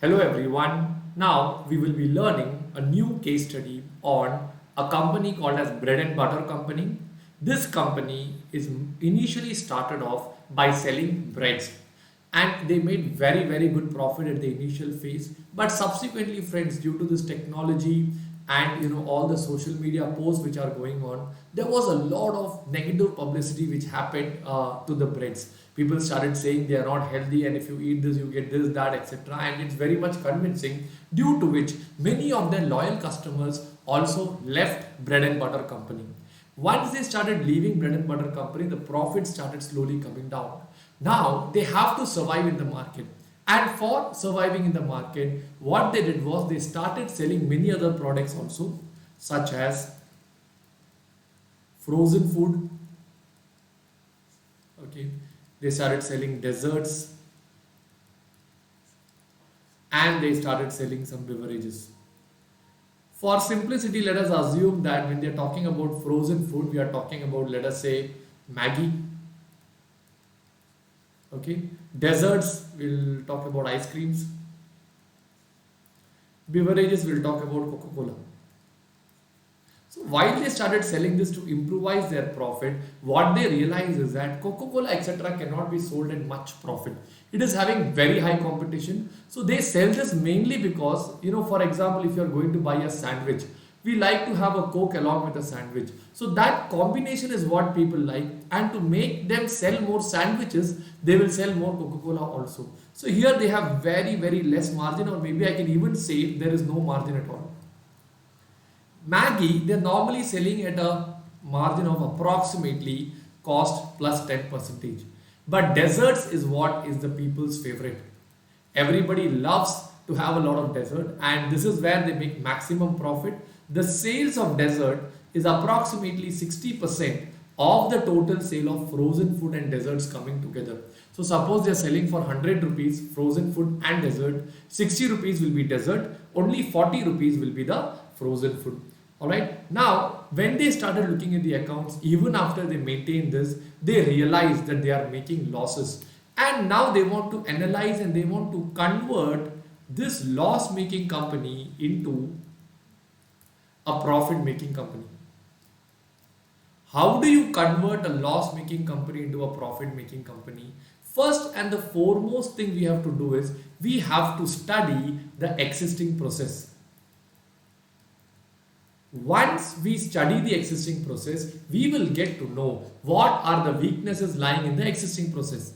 Hello everyone. Now we will be learning a new case study on a company called as Bread and Butter Company. This company is initially started off by selling breads and they made very good profit at the initial phase, but subsequently friends, due to this technology and all the social media posts which are going on, there was a lot of negative publicity which happened to the breads. People started saying they are not healthy and if you eat this you get this, that, etc., and it's very much convincing, due to which many of their loyal customers also left Bread and Butter Company. Once they started leaving Bread and Butter Company, the profits started slowly coming down. Now they have to survive in the market. And for surviving in the market, what they did was they started selling many other products also, such as frozen food. Okay, they started selling desserts and they started selling some beverages. For simplicity, let us assume that when they are talking about frozen food, we are talking about, let us say, Maggie. Okay, desserts, we'll talk about ice creams. Beverages, we'll talk about Coca-Cola. So while they started selling this to improvise their profit, what they realized is that Coca-Cola, etc., cannot be sold at much profit. It is having very high competition. So they sell this mainly because, for example, if you're going to buy a sandwich, we like to have a Coke along with a sandwich. So that combination is what people like. And to make them sell more sandwiches, they will sell more Coca-Cola also. So here they have very less margin, or maybe I can even say there is no margin at all. Maggie, they're normally selling at a margin of approximately cost plus 10%. But desserts is what is the people's favorite. Everybody loves to have a lot of dessert, and this is where they make maximum profit. The sales of dessert is approximately 60% of the total sale of frozen food and desserts coming together. So suppose they are selling for 100 rupees frozen food and dessert, 60 rupees will be dessert, only 40 rupees will be the frozen food. Alright, now when they started looking at the accounts, even after they maintained this, they realized that they are making losses. And now they want to analyze and they want to convert this loss making company into a profit making company. How do you convert a loss making company into a profit making company? First and the foremost thing we have to do is we have to study the existing process. Once we study the existing process, we will get to know what are the weaknesses lying in the existing process.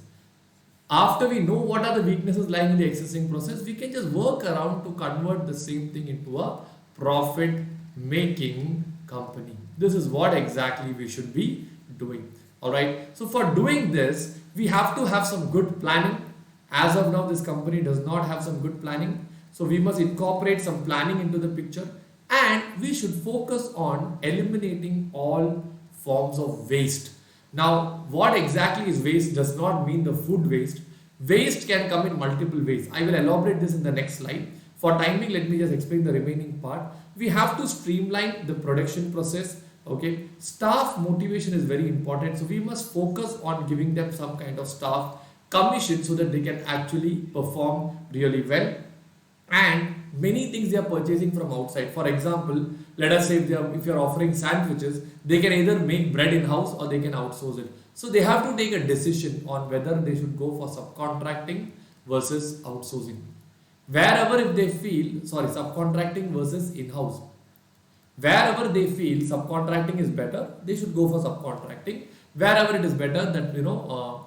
After we know what are the weaknesses lying in the existing process, we can just work around to convert the same thing into a profit making company. This is what exactly we should be doing. Alright, so for doing this, we have to have some good planning. As of now, this company does not have some good planning. So we must incorporate some planning into the picture. And we should focus on eliminating all forms of waste. Now, what exactly is waste does not mean the food waste. Waste can come in multiple ways. I will elaborate this in the next slide. For timing, let me just explain the remaining part. We have to streamline the production process. Okay, staff motivation is very important. So we must focus on giving them some kind of staff commission so that they can actually perform really well. And many things they are purchasing from outside. For example, let us say if you are offering sandwiches, they can either make bread in house or they can outsource it. So they have to take a decision on whether they should go for subcontracting versus outsourcing. Wherever if they feel, subcontracting versus in-house. Wherever they feel subcontracting is better, they should go for subcontracting. Wherever it is better that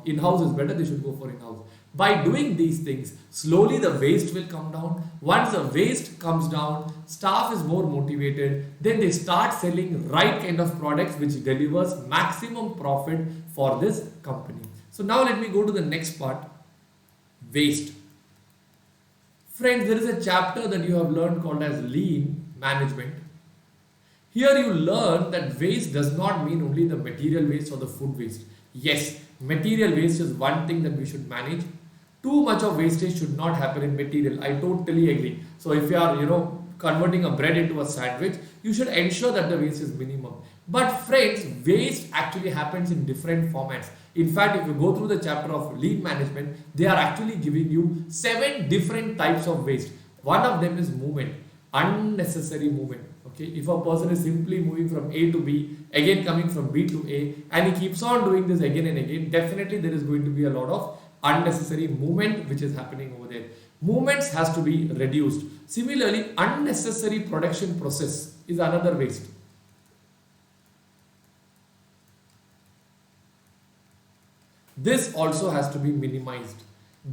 in-house is better, they should go for in-house. By doing these things, slowly the waste will come down. Once the waste comes down, staff is more motivated. Then they start selling right kind of products which delivers maximum profit for this company. So now let me go to the next part, waste. Friends, there is a chapter that you have learned called as lean management. Here you learn that waste does not mean only the material waste or the food waste. Yes, material waste is one thing that we should manage. Too much of wastage should not happen in material. I totally agree. So if you are, converting a bread into a sandwich, you should ensure that the waste is minimum. But friends, waste actually happens in different formats. In fact, if you go through the chapter of lean management, they are actually giving you 7 different types of waste. One of them is movement, unnecessary movement. Okay, if a person is simply moving from A to B, again coming from B to A, and he keeps on doing this again and again, definitely there is going to be a lot of unnecessary movement which is happening over there. Movements has to be reduced. Similarly, unnecessary production process is another waste. This also has to be minimized.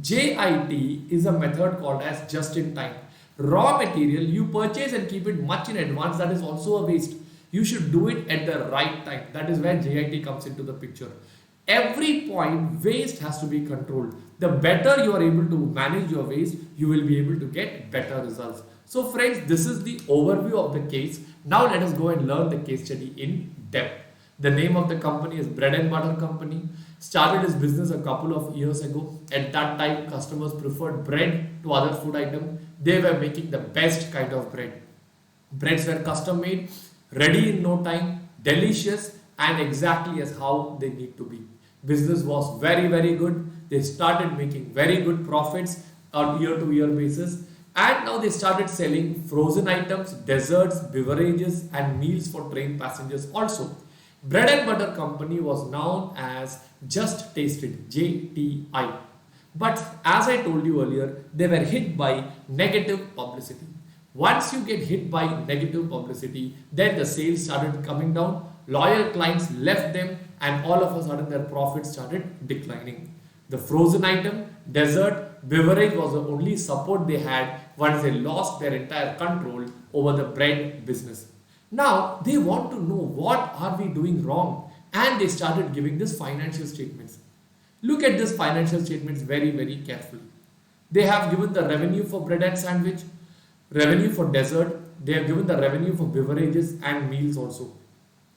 JIT is a method called as just in time. Raw material you purchase and keep it much in advance, that is also a waste. You should do it at the right time. That is where JIT comes into the picture. Every point waste has to be controlled. The better you are able to manage your waste, you will be able to get better results. So friends, this is the overview of the case. Now let us go and learn the case study in depth. The name of the company is Bread and Butter Company. Started his business a couple of years ago. At that time, customers preferred bread to other food items. They were making the best kind of bread. Breads were custom made, ready in no time, delicious, and exactly as how they need to be. Business was very, very good. They started making very good profits on year-to-year basis. And now they started selling frozen items, desserts, beverages, and meals for train passengers also. Bread and Butter Company was known as Just Tasted, JTI. But as I told you earlier, they were hit by negative publicity. Once you get hit by negative publicity, then the sales started coming down, loyal clients left them, and all of a sudden their profits started declining. The frozen item, dessert, beverage was the only support they had once they lost their entire control over the bread business. Now they want to know what are we doing wrong, and they started giving this financial statements. Look at this financial statements very, very carefully. They have given the revenue for bread and sandwich, revenue for dessert, they have given the revenue for beverages and meals also.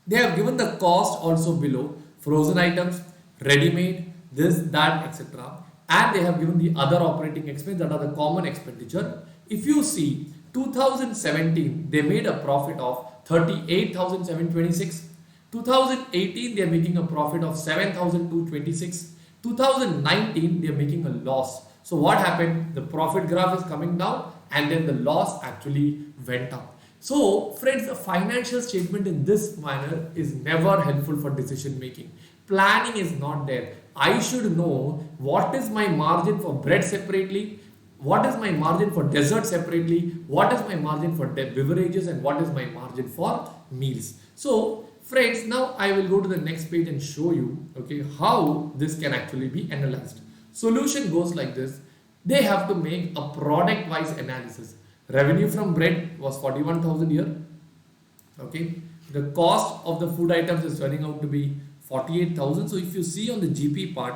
They have given the cost also below, frozen items, ready-made, this, that, etc. And they have given the other operating expense, that are the common expenditure. If you see, 2017, they made a profit of 38,726. 2018, they are making a profit of 7,226. 2019, they are making a loss. So what happened? The profit graph is coming down and then the loss actually went up. So friends, the financial statement in this manner is never helpful for decision making. Planning is not there. I should know what is my margin for bread separately, what is my margin for dessert separately, what is my margin for beverages, and what is my margin for meals. So friends, now I will go to the next page and show you, okay, how this can actually be analyzed. Solution goes like this. They have to make a product wise analysis. Revenue from bread was 41,000 here. Okay, the cost of the food items is turning out to be 48,000. So if you see on the GP part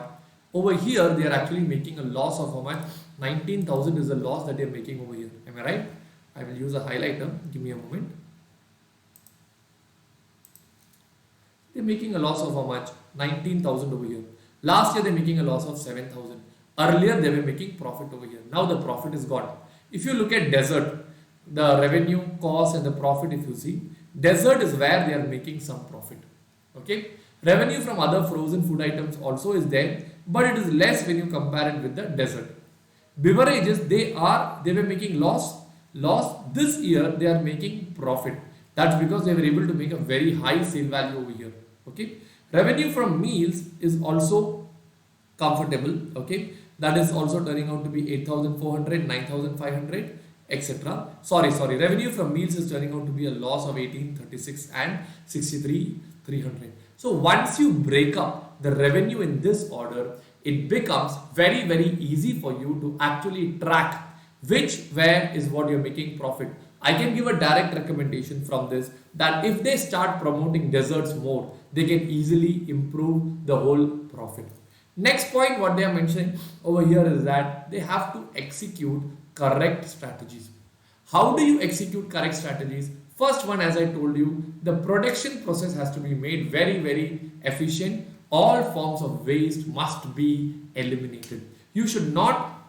over here, they are actually making a loss of how much? 19,000 is the loss that they are making over here. Am I right? I will use a highlighter. Give me a moment. They're making a loss of how much? 19,000 over here. Last year they're making a loss of 7,000. Earlier they were making profit over here. Now the profit is gone. If you look at dessert, the revenue, cost and the profit, if you see, dessert is where they are making some profit. Okay. Revenue from other frozen food items also is there, but it is less when you compare it with the dessert. Beverages, they were making loss. This year they are making profit. That's because they were able to make a very high sale value over here. Okay. Revenue from meals is also comfortable. Okay. That is also turning out to be 8,400, 9,500, etc. Sorry. Revenue from meals is turning out to be a loss of 1836 and 63,300. So once you break up the revenue in this order, it becomes very, very easy for you to actually track where is what you're making profit. I can give a direct recommendation from this that if they start promoting desserts more, they can easily improve the whole profit. Next point, what they are mentioning over here is that they have to execute correct strategies. How do you execute correct strategies? First one, as I told you, the production process has to be made very, very efficient. All forms of waste must be eliminated. You should not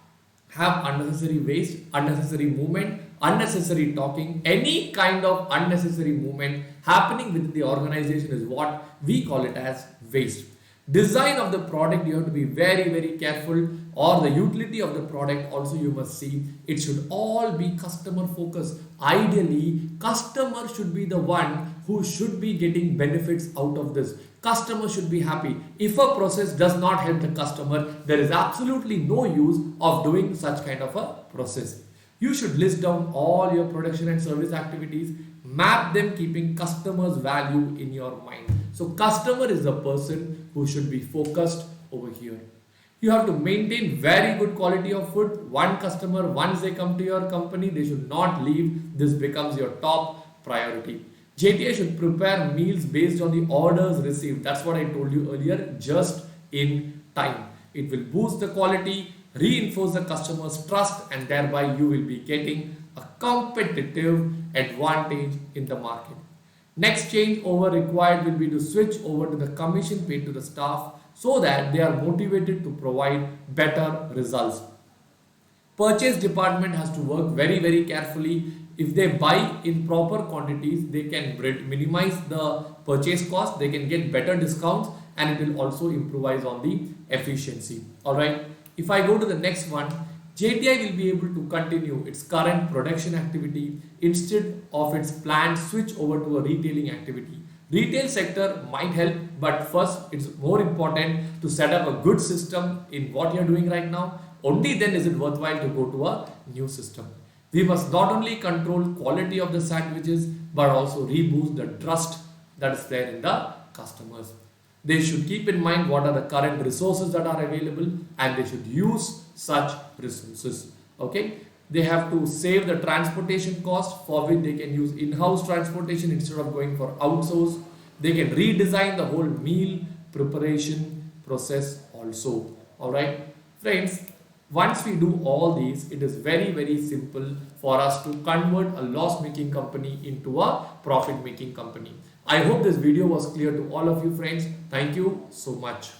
have unnecessary waste, unnecessary movement, unnecessary talking, any kind of unnecessary movement happening within the organization is what we call it as waste. Design of the product, you have to be very, very careful, or the utility of the product also you must see. It should all be customer focused. Ideally, customer should be the one who should be getting benefits out of this. Customer should be happy. If a process does not help the customer, there is absolutely no use of doing such kind of a process. You should list down all your production and service activities, map them keeping customers' value in your mind. So customer is the person who should be focused over here. You have to maintain very good quality of food. One customer, once they come to your company, they should not leave. This becomes your top priority. JTI should prepare meals based on the orders received. That's what I told you earlier, just in time. It will boost the quality, reinforce the customer's trust, and thereby you will be getting a competitive advantage in the market. Next change over required will be to switch over to the commission paid to the staff so that they are motivated to provide better results. Purchase department has to work very, very carefully. If they buy in proper quantities, they can minimize the purchase cost, they can get better discounts, and it will also improvise on the efficiency. Alright, if I go to the next one, JTI will be able to continue its current production activity instead of its planned switch over to a retailing activity. Retail sector might help, but first it's more important to set up a good system in what you're doing right now. Only then is it worthwhile to go to a new system. We must not only control quality of the sandwiches, but also reboost the trust that is there in the customers. They should keep in mind what are the current resources that are available, and they should use such resources. Okay, they have to save the transportation cost, for which they can use in-house transportation instead of going for outsource. They can redesign the whole meal preparation process also. All right, friends, once we do all these, it is very, very simple for us to convert a loss-making company into a profit-making company. I hope this video was clear to all of you friends. Thank you so much.